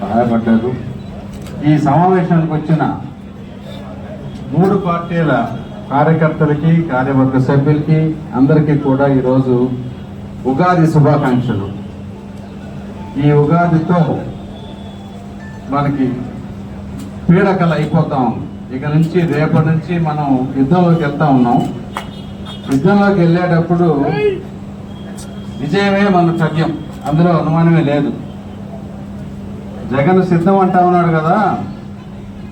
సహాయపడ్డారు. ఈ సమావేశానికి వచ్చిన 3 పార్టీల కార్యకర్తలకి, కార్యవర్గ సభ్యులకి అందరికీ కూడా ఈరోజు ఉగాది శుభాకాంక్షలు. ఈ ఉగాదితో మనకి పీడకలు అయిపోతాం. ఇక నుంచి రేపటి నుంచి మనం యుద్ధంలోకి వెళ్తా ఉన్నాం. యుద్ధంలోకి వెళ్ళేటప్పుడు విజయమే మన సత్యం, అందులో అనుమానమే లేదు. జగన్ సిద్ధం అంటా ఉన్నాడు కదా,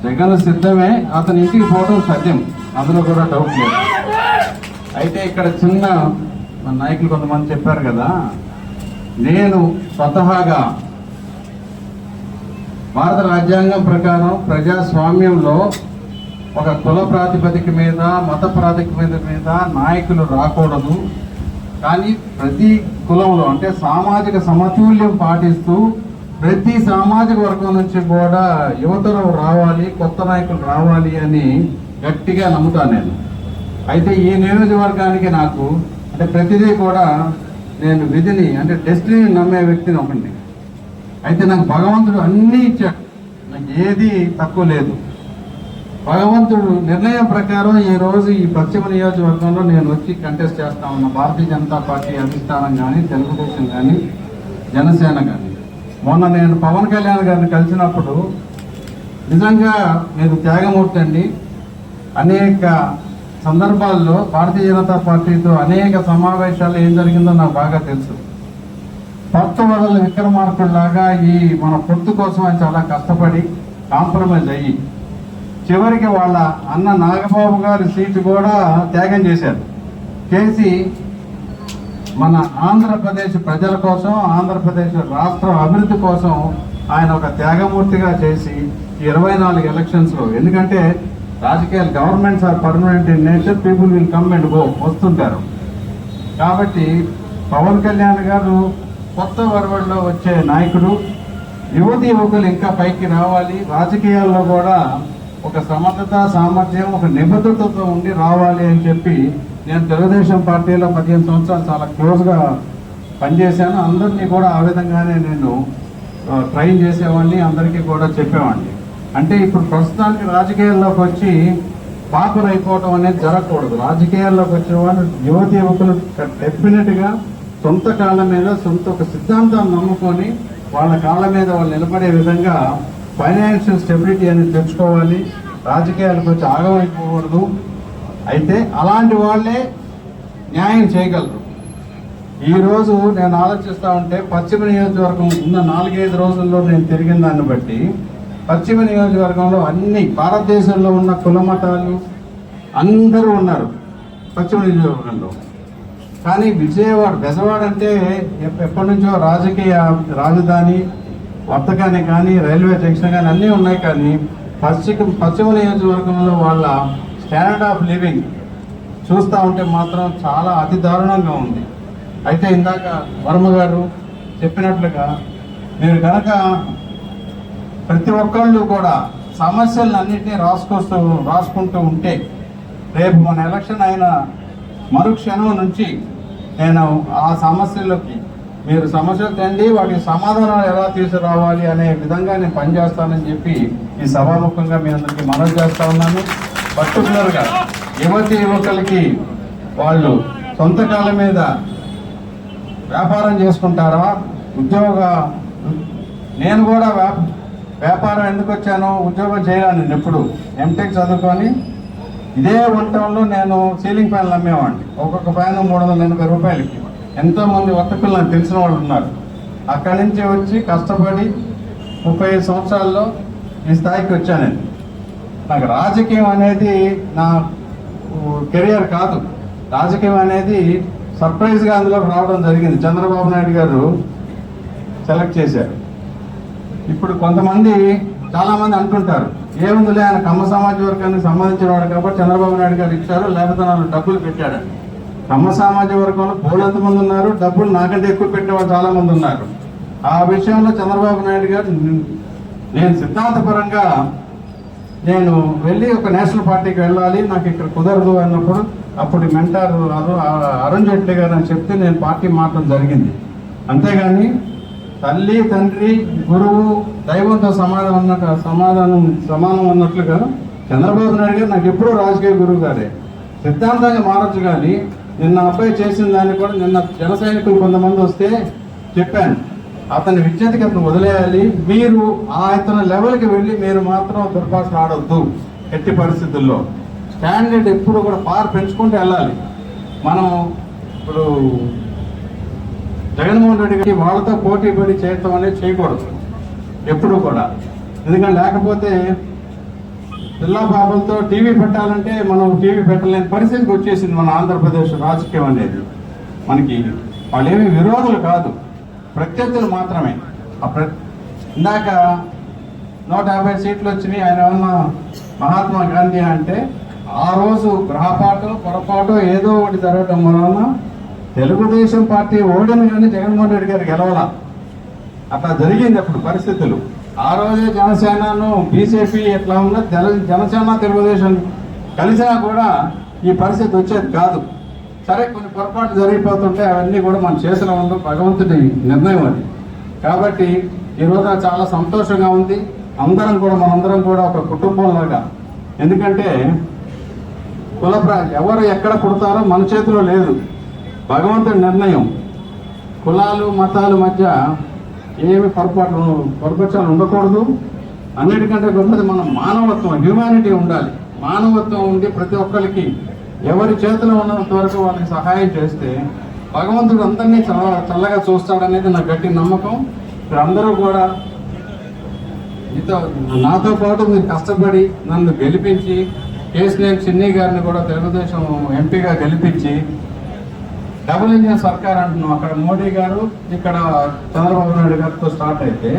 జగన్ సిద్ధమే, అతని ఇంటికి పోవడం సత్యం, అందులో కూడా డౌట్ లేదు. అయితే ఇక్కడ చిన్న మన నాయకులు కొంతమంది చెప్పారు కదా, నేను స్వతహాగా భారత రాజ్యాంగం ప్రకారం ప్రజాస్వామ్యంలో ఒక కుల ప్రాతిపదిక మీద, మత ప్రాతిపదిక మీద నాయకులు రాకూడదు. కానీ ప్రతి కులంలో అంటే సామాజిక సమతుల్యం పాటిస్తూ ప్రతి సామాజిక వర్గం నుంచి కూడా యువతరం రావాలి, కొత్త నాయకులు రావాలి అని గట్టిగా నమ్ముతాను నేను. అయితే ఈ నియోజకవర్గానికి నాకు అంటే ప్రతిదీ కూడా నేను విధిని అంటే డెస్టినీని నమ్మే వ్యక్తిని ఒకటి. అయితే నాకు భగవంతుడు అన్నీ ఇచ్చాడు, నాకు ఏది తక్కువ లేదు. భగవంతుడు నిర్ణయం ప్రకారం ఈరోజు ఈ పశ్చిమ నియోజకవర్గంలో నేను వచ్చి కంటెస్ట్ చేస్తా ఉన్నా. భారతీయ జనతా పార్టీ అధిష్టానం కానీ, తెలుగుదేశం కానీ, జనసేన కానీ. మొన్న నేను పవన్ కళ్యాణ్ గారిని కలిసినప్పుడు నిజంగా మీరు త్యాగమూర్తి అండి. అనేక సందర్భాల్లో భారతీయ జనతా పార్టీతో అనేక సమావేశాలు ఏం జరిగిందో నాకు బాగా తెలుసు. పొత్తు వదల విక్రమార్కుల్లాగా ఈ మన పొత్తు కోసం ఆయన చాలా కష్టపడి కాంప్రమైజ్ అయ్యి చివరికి వాళ్ళ అన్న నాగబాబు గారి సీటు కూడా త్యాగం చేశారు. చేసి మన ఆంధ్రప్రదేశ్ ప్రజల కోసం, ఆంధ్రప్రదేశ్ రాష్ట్ర అభివృద్ధి కోసం ఆయన ఒక త్యాగమూర్తిగా చేసి 24 ఎలక్షన్స్లో, ఎందుకంటే రాజకీయాలు governments are permanent in nature, people will come and go, వస్తుంటారు. కాబట్టి పవన్ కళ్యాణ్ గారు కొత్త వరవడిలో వచ్చే నాయకుడు. యువతి యువకులు ఇంకా పైకి రావాలి, రాజకీయాల్లో కూడా ఒక సమర్థత, సామర్థ్యం, ఒక నిబద్ధతతో ఉండి రావాలి అని చెప్పి నేను తెలుగుదేశం పార్టీలో 15 సంవత్సరాలు చాలా క్లోజ్గా పనిచేశాను. అందరినీ కూడా ఆ విధంగానే నేను ట్రైన్ చేసేవాడిని, అందరికీ కూడా చెప్పేవాడిని. అంటే ఇప్పుడు ప్రస్తుతానికి రాజకీయాల్లోకి వచ్చి పాపులర్ అయిపోవడం అనేది జరగకూడదు. రాజకీయాల్లోకి వచ్చిన వాళ్ళు యువతి యువకులు డెఫినెట్గా సొంత కాళ్ళ మీద, సొంత ఒక సిద్ధాంతాన్ని నమ్ముకొని వాళ్ళ కాళ్ళ మీద వాళ్ళు నిలబడే విధంగా ఫైనాన్షియల్ స్టెబిలిటీ అనేది తెచ్చుకోవాలి. రాజకీయాలకు వచ్చి ఆగమైపోకూడదు. అయితే అలాంటి వాళ్ళే న్యాయం చేయగలరు. ఈరోజు నేను ఆలోచిస్తూ ఉంటే పశ్చిమ నియోజకవర్గం ఉన్న 4-5 రోజుల్లో నేను తిరిగిన దాన్ని బట్టి పశ్చిమ నియోజకవర్గంలో అన్ని భారతదేశంలో ఉన్న కుల మతాలు అందరూ ఉన్నారు పశ్చిమ నియోజకవర్గంలో. కానీ విజయవాడ, బెజవాడ అంటే ఎప్పటి నుంచో రాజకీయ రాజధాని, వర్తకాన్ని కానీ, రైల్వే జంక్షన్ కానీ అన్నీ ఉన్నాయి. కానీ పశ్చిమ నియోజకవర్గంలో వాళ్ళ స్టాండర్డ్ ఆఫ్ లివింగ్ చూస్తూ ఉంటే మాత్రం చాలా అతి దారుణంగా ఉంది. అయితే ఇందాక వర్మ గారు చెప్పినట్లుగా మీరు కనుక ప్రతి ఒక్కళ్ళు కూడా సమస్యలను అన్నింటినీ రాసుకుంటూ ఉంటే రేపు మన ఎలక్షన్ అయిన మరుక్షణం నుంచి నేను ఆ సమస్యలకి మీరు సమస్యలు తండి, వాటికి సమాధానాలు ఎలా తీసుకురావాలి అనే విధంగా నేను పనిచేస్తానని చెప్పి ఈ సభాముఖంగా మీ అందరికీ మనవి చేస్తా ఉన్నాను. పర్టికులర్గా యువతి యువకులకి వాళ్ళు సొంత కాళ్ళ మీద వ్యాపారం చేసుకుంటారా, నేను కూడా వ్యాపారం ఎందుకు వచ్చాను, ఉద్యోగం చేయాలని ఎప్పుడు ఎంటెక్ చదువుకొని ఇదే వంటంలో నేను సీలింగ్ ఫ్యాన్లు అమ్మేవాడిని. ఒక్కొక్క ఫ్యాన్ 380 రూపాయలకి. ఎంతోమంది వర్తకులు నాకు తెలిసిన వాళ్ళు ఉన్నారు. అక్కడి నుంచి వచ్చి కష్టపడి 35 సంవత్సరాల్లో ఈ స్థాయికి వచ్చాను. నాకు రాజకీయం అనేది నా కెరియర్ కాదు. రాజకీయం అనేది సర్ప్రైజ్గా అందులో రావడం జరిగింది. చంద్రబాబు నాయుడు గారు సెలెక్ట్ చేశారు. ఇప్పుడు కొంతమంది చాలామంది అంటుంటారు, ఏముందిలే ఆయన కమ్మ సమాజ వర్గానికి సంబంధించిన వాడు కాబట్టి చంద్రబాబు నాయుడు గారు ఇచ్చారు, లేకపోతే నన్ను డబ్బులు పెట్టాడు. కమ్మ సమాజ వర్గంలో బోలంత మంది ఉన్నారు, డబ్బులు నాకంటే ఎక్కువ పెట్టేవాళ్ళు చాలా మంది ఉన్నారు. ఆ విషయంలో చంద్రబాబు నాయుడు గారు నేను సిద్ధాంతపరంగా నేను వెళ్ళి ఒక నేషనల్ పార్టీకి వెళ్ళాలి, నాకు ఇక్కడ కుదరదు అన్నప్పుడు అప్పుడు మెంటార్ అరుణ్ జైట్లీ గారు అని చెప్తే నేను పార్టీ మారడం జరిగింది. అంతేగాని తల్లి తండ్రి గురువు దైవంతో సమానం అన్నట్లుగా చంద్రబాబు నాయుడు గారు నాకు ఎప్పుడూ రాజకీయ గురువు గారే. సిద్ధాంతంగా మారచ్చు, కానీ నిన్న అబ్బాయి చేసిన దాన్ని కూడా నిన్న జన సైనికులు కొంతమంది వస్తే చెప్పాను, అతని విజ్ఞతకి అతను వదిలేయాలి, మీరు ఆ ఇతని లెవెల్కి వెళ్ళి మీరు మాత్రం దుర్భాషలు ఆడొద్దు ఎట్టి పరిస్థితుల్లో. స్టాండర్డ్ ఎప్పుడు కూడా పెంచుకుంటూ వెళ్ళాలి. మనం ఇప్పుడు జగన్మోహన్ రెడ్డి గారికి వాళ్ళతో పోటీ పడి చేయటం అనేది చేయకూడదు ఎప్పుడు కూడా. ఎందుకంటే లేకపోతే పిల్లా బాబులతో టీవీ పెట్టాలంటే మనం టీవీ పెట్టలేని పరిస్థితికి వచ్చేసింది మన ఆంధ్రప్రదేశ్ రాజకీయం అనేది. మనకి వాళ్ళు ఏమి విరోధులు కాదు, ప్రత్యర్థులు మాత్రమే. ఇందాక 150 సీట్లు వచ్చినాయి, ఆయన ఏమన్నా మహాత్మా గాంధీ అంటే ఆ రోజు పొరపాటు ఏదో ఒకటి జరగటం వలన తెలుగుదేశం పార్టీ ఓడిని కానీ జగన్మోహన్ రెడ్డి గారు గెలవాల. అట్లా జరిగింది అప్పుడు పరిస్థితులు. ఆ రోజే జనసేనను బీజేపీ ఎట్లా ఉన్నా జనసేన తెలుగుదేశం కలిసినా కూడా ఈ పరిస్థితి వచ్చేది కాదు. సరే, కొన్ని పొరపాటు జరిగిపోతుంటే అవన్నీ కూడా మన చేతిలో ఉండవు, భగవంతుడి నిర్ణయం అది. కాబట్టి ఈరోజు చాలా సంతోషంగా ఉంది. మనందరం కూడా ఒక కుటుంబంలాగా. ఎందుకంటే ఎవరు ఎక్కడ పుడతారో మన చేతిలో లేదు, భగవంతుడి నిర్ణయం. కులాలు మతాల మధ్య ఏమి పొరపక్షాలు ఉండకూడదు. అన్నిటికంటే గొప్పది మన మానవత్వం, హ్యూమానిటీ ఉండాలి. మానవత్వం ఉండి ప్రతి ఒక్కరికి ఎవరి చేతిలో ఉన్నంత వరకు వాళ్ళకి సహాయం చేస్తే భగవంతుడు అందరినీ చల్లగా చూస్తాడనేది నా గట్టి నమ్మకం. అందరూ కూడా నాతో పాటు మీరు కష్టపడి నన్ను గెలిపించి కేసీఆర్ చిన్ని గారిని కూడా తెలుగుదేశం ఎంపీగా గెలిపించి డబుల్ ఇంజిన్ సర్కార్ అంటున్నాం. అక్కడ మోడీ గారు, ఇక్కడ చంద్రబాబు నాయుడు గారితో స్టార్ట్ అయితే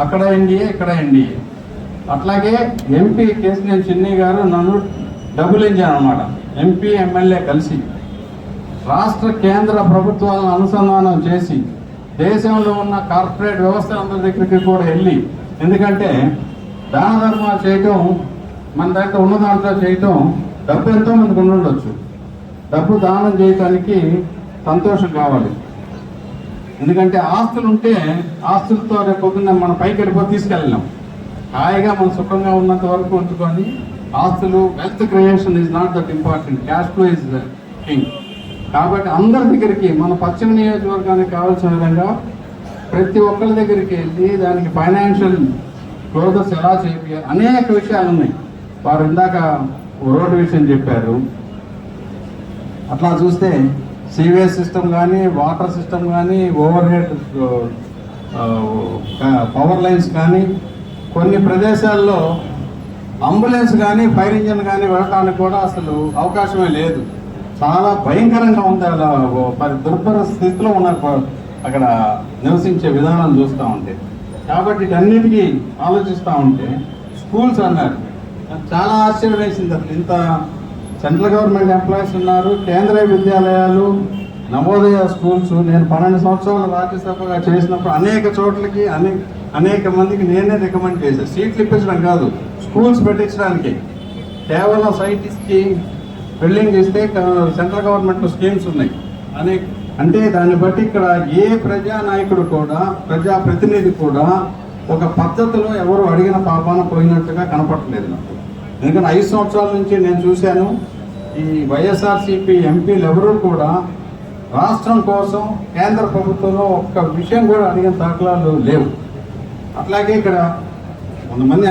అక్కడ ఎన్డీఏ, ఇక్కడ ఎన్డీఏ. అట్లాగే ఎంపీ కేసీఆర్ చిన్ని గారు నన్ను డబుల్ ఇంజిన్ అన్నమాట. ఎంపీ ఎమ్మెల్యే కలిసి రాష్ట్ర కేంద్ర ప్రభుత్వాలను అనుసంధానం చేసి దేశంలో ఉన్న కార్పొరేట్ వ్యవస్థలందరి దగ్గరికి కూడా వెళ్ళి, ఎందుకంటే దాన ధర్మాలు చేయటం మన దగ్గర ఉన్న దాంట్లో చేయటం, డబ్బు ఎంతో మందికి ఉండొచ్చు, డబ్బు దానం చేయటానికి సంతోషం కావాలి. ఎందుకంటే ఆస్తులు ఉంటే ఆస్తులతో రేపు పొద్దున్న మన పైకి వెళ్ళిపోయి తీసుకెళ్ళలేం. హాయిగా మనం సుఖంగా ఉన్నంత వరకు ఉంచుకొని ఆస్తులు, wealth creation is not that important, cash flow is the thing. కాబట్టి అందరి దగ్గరికి మన పశ్చిమ నియోజకవర్గానికి కావాల్సిన విధంగా ప్రతి ఒక్కరి దగ్గరికి వెళ్ళి దానికి ఫైనాన్షియల్ క్లోజర్స్ ఎలా చేయాలి, అనేక విషయాలు ఉన్నాయి. వారు ఇందాక రోడ్డు విషయం చెప్పారు. అట్లా చూస్తే సీవేజ్ సిస్టమ్ కానీ, వాటర్ సిస్టమ్ కానీ, ఓవర్ హెడ్ పవర్ లైన్స్ కానీ, కొన్ని ప్రదేశాల్లో అంబులెన్స్ కానీ, ఫైర్ ఇంజిన్ కానీ వెళ్ళటానికి కూడా అసలు అవకాశమే లేదు. చాలా భయంకరంగా ఉంది. అలా దుర్భర స్థితిలో ఉన్నారు అక్కడ నివసించే విధానం చూస్తూ ఉంటే. కాబట్టి వీటన్నిటికీ ఆలోచిస్తూ ఉంటే స్కూల్స్ అన్నారు, చాలా ఆశ్చర్యం వేసింది. అసలు ఇంత సెంట్రల్ గవర్నమెంట్ ఎంప్లాయీస్ ఉన్నారు, కేంద్రీయ విద్యాలయాలు, నవోదయ స్కూల్స్. నేను 12 సంవత్సరాలు రాజ్యసభగా చేసినప్పుడు అనేక చోట్లకి అనేక మందికి నేనే రికమెండ్ చేశాను. సీట్లు ఇప్పించడం కాదు, స్కూల్స్ పెట్టించడానికి. కేవలం సైటిస్ట్కి బిల్డింగ్ ఇస్తే సెంట్రల్ గవర్నమెంట్లో స్కీమ్స్ ఉన్నాయి అంటే దాన్ని బట్టి ఇక్కడ ఏ ప్రజానాయకుడు కూడా, ప్రజాప్రతినిధి కూడా ఒక పద్ధతిలో ఎవరు అడిగిన పాపాన పోయినట్టుగా కనపడలేదు నాకు. ఎందుకంటే 5 సంవత్సరాల నుంచి నేను చూశాను, ఈ వైఎస్ఆర్సీపీ ఎంపీలు ఎవరూ కూడా రాష్ట్రం కోసం కేంద్ర ప్రభుత్వంలో ఒక్క విషయం కూడా అడిగిన దాఖలాలు లేవు. అట్లాగే ఇక్కడ కొంతమంది